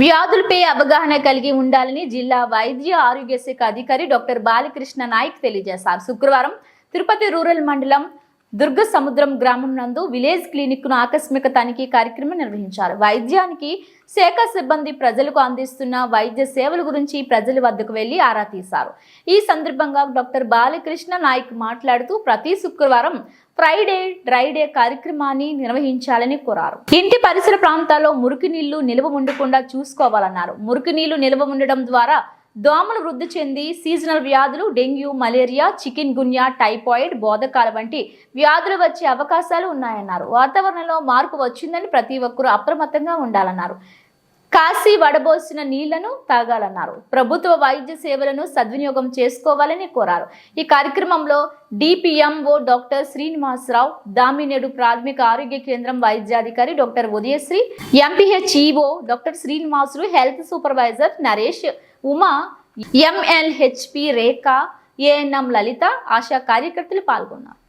వ్యాధులపై అవగాహన కలిగి ఉండాలని జిల్లా వైద్య ఆరోగ్య శాఖ అధికారి డాక్టర్ బాలకృష్ణ నాయక్ తెలియజేశారు. శుక్రవారం తిరుపతి రూరల్ మండలం దుర్గ సముద్రం గ్రామం నందు విలేజ్ క్లినిక్ ను ఆకస్మిక తనిఖీ కార్యక్రమం నిర్వహించారు. వైద్యానికి శాఖ సిబ్బంది ప్రజలకు అందిస్తున్న వైద్య సేవల గురించి ప్రజల వద్దకు వెళ్లి ఆరా తీశారు. ఈ సందర్భంగా డాక్టర్ బాలకృష్ణ నాయక్ మాట్లాడుతూ ప్రతి శుక్రవారం ఫ్రైడే డ్రై డే కార్యక్రమాన్ని నిర్వహించాలని కోరారు. ఇంటి పరిసర ప్రాంతాల్లో మురికి నీళ్లు నిల్వ ఉండకుండా చూసుకోవాలన్నారు. మురికి నీళ్లు నిల్వ ఉండడం ద్వారా దోమలు వృద్ధి చెంది సీజనల్ వ్యాధులు డెంగ్యూ, మలేరియా, చికెన్ గున్యా, టైఫాయిడ్, బోధకాల వంటి వ్యాధులు వచ్చే అవకాశాలు ఉన్నాయన్నారు. వాతావరణంలో మార్పు వచ్చిందని ప్రతి ఒక్కరూ అప్రమత్తంగా ఉండాలన్నారు. కాసి వడబోసిన నీళ్లను తాగాలన్నారు. ప్రభుత్వ వైద్య సేవలను సద్వినియోగం చేసుకోవాలని కోరారు. ఈ కార్యక్రమంలో డిపిఎంఓ డాక్టర్ శ్రీనివాసరావు, దామినేడు ప్రాథమిక ఆరోగ్య కేంద్రం వైద్యాధికారి doctor Udayasri, MPHEO doctor Srinivasulu, health supervisor Naresh, Uma, MLHP Rekha, ANM Lalitha, ASHA కార్యకర్తలు పాల్గొన్నారు.